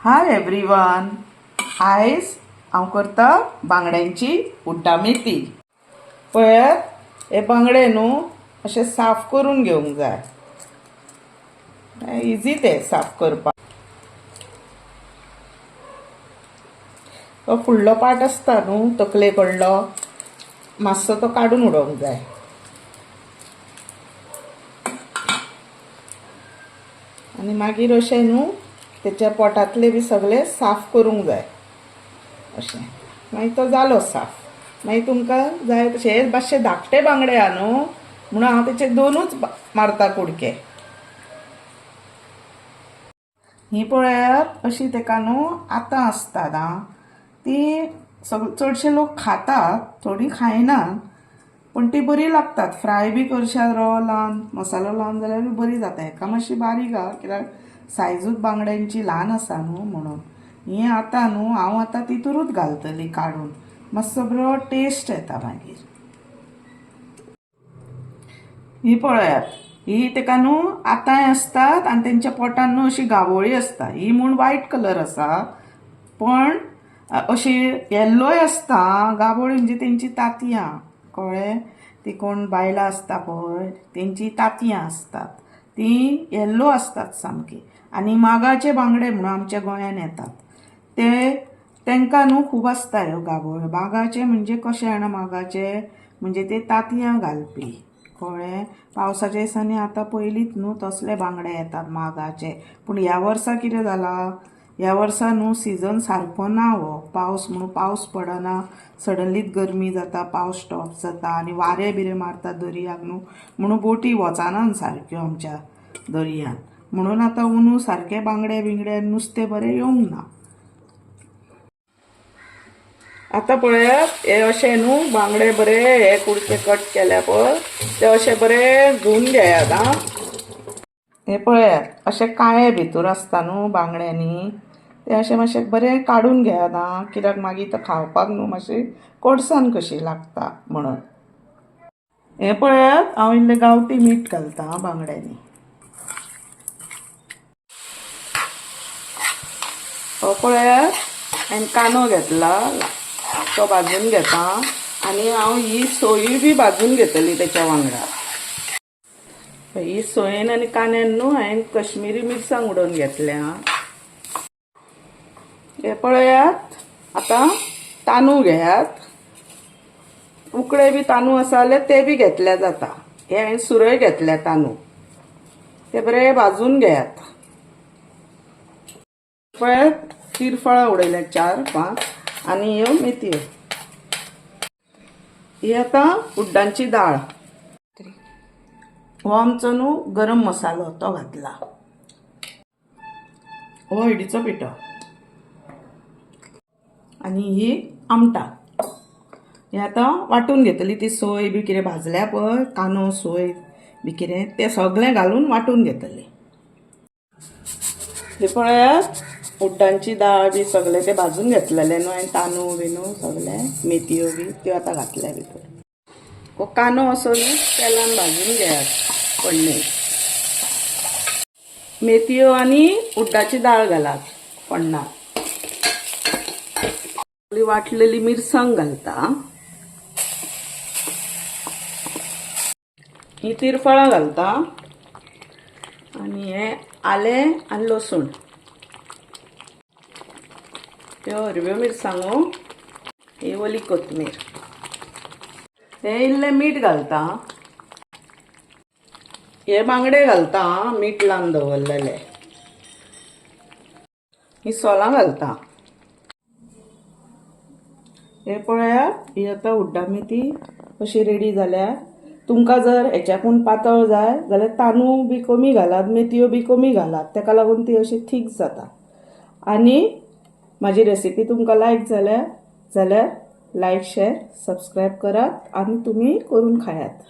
Hi everyone, आयज हांव करता बांगड्यांची उड्डा मेथी। पळयात, हे बांगडे न्हू अशे साफ करून घेवंक जाय। इजी ते साफ करपाक। तो फुडलो पार्ट आसता न्हू तकले कडलो, मातसो तो काडून उडोवंक जाय। आनी मागीर अशें न्हू तेच्या पोटातले बी सगळे साफ करूंक जाय अशें। मागीर तो जालो साफ। मागीर तुमकां जाय तशें, हे मातशे धाकटे बांगडे आहा न्हू म्हणून हांव तेचे दोनूच मारता कुडके। ही पळयात, अशी तेका न्हू आतां आसतात आं, ती चडशे लोक खातात, थोडी खायनात, पण ती बरी लागतात। फ्राय बी करशात रवो लावन, मसालो लावन जाल्यार बरी जाता। हेका मातशी बारीक आहा कित्याक सायजूच बांगड्यांची ल्हान आसा न्हू म्हणून। ही आतां न्हू हांव आतां तितूरूच घालतली काडून, मातसो बरो टेस्ट येता मागीर। ही पळयात, ही तेका न्हू आतांय आसतात आनी तेंच्या पोटान न्हू अशी गावोळी आसता। ही म्हूण व्हायट कलर आसा, पण अशी येल्लोय आसता। गाबोळी म्हणजे तेंची तांतयां, कळ्ळें? ती कोण बायलां आसता पळय तेंची तांतयां आसतात, ती येल्लो आसतात सामकी। आनी मागाचे बांगडे म्हणून आमच्या गोंयान येतात, तेंकां न्हू खूब आसता ह्यो गाबोळ्यो। मागाचे म्हणजे कशे जाणा, मागाचे म्हणजे ते तांतयां घालपी, कळ्ळें? पावसाच्या दिसांनी आतां पयलींच न्हू तसले बांगडे येतात मागाचे। पूण ह्या वर्सा कितें जालां, ह्या वर्सा न्हू सिजन सारको ना हो। पावस म्हणून पावस पडना, सडनलीच गरमी जाता, पावस स्टॉप जाता आनी वारे बिरे मारता दर्याक न्हू, म्हणून बोटी वचनान सारक्यो आमच्या दर्यान। म्हणून आतां अंदू सारके बांगडे बिंगडे नुस्तें बरें येवंक ना। आतां पळयात, हे अशे न्हू बांगडे बरे हे कुडके कट केल्या पळय, ते अशे बरे धुवन घेयात आं। हे पळयात, अशे काळे भितर आसता न्हू बांगड्यांनी, ते अशे मातशे बरे काडून घेयात आं, कित्याक मागीर तो खावपाक न्हू मातशी कडसाण कशी लागता म्हणून। हे पळयात, हांव इल्लें गांवठी मीठ घालता आं बांगड्यांनी। हो पळयात, हांवें कांदो घेतला, तो भाजून घेता आनी हांव ही सोय बी भाजून घेतली तेच्या वांगडा। ही सोयेन आनी कांद्यान न्हू हांवें कश्मीरी मिरसांग उडोवन घेतल्या। हे पळयात, आतां तांदूळ घेयात, उकडे बी तांदूळ आसा जाल्यार ते बी घेतल्या जाता। हे हांवें सुरय घेतल्या तांदूळ, ते बरे भाजून घेयात। पळयात, तिरफळां उडयल्या 4-5 आनी ह्यो मेथयो। ही आतां उड्डांची दाळ, हो आमचो न्हू गरम मसालो तो घातला, हो हळदीचो पिठो आनी ही आमटां। हे आतां वांटून घेतली, ती सोय बी कितें भाजल्या पळय, कांदो सोय बी कितें तें सगळें घालून वांटून घेतली। हे पळयात, उड्डांची दाळ बी सगळें तें भाजून घेतलेलें न्हू हांवें, तांदूळ बिनू सगळें, मेथयो बी त्यो आतां घातल्या भितर। हो कांदो असो न्हू तेलान भाजून घेयात फोडणेक। मेथयो आनी उड्डाची दाळ घालात फोडणाक। वाटलेली मिरसांग घालता, ही तिरफळां घालता आनी हे आलें आनी लसूण, ह्यो हरव्यो मिरसांगो, ही ओली कोथमीर, हे इल्लें मीठ घालता। हे बांगडे घालता मीठ लावन दवरलेले, ही सोलां घालता। हे पळयात, ही आतां उड्डा मेथी अशी रेडी जाल्या। तुमकां जर हेच्याकून पातळ जाय जाल्यार तांदूळ बी कमी घालात, मेथयो बी कमी घालात, तेका लागून ती अशी थीक जाता। आनी म्हाजी रेसिपी तुमकां लायक जाल्यार लायक, शेअर, सबस्क्रायब करात आनी तुमी करून खायात।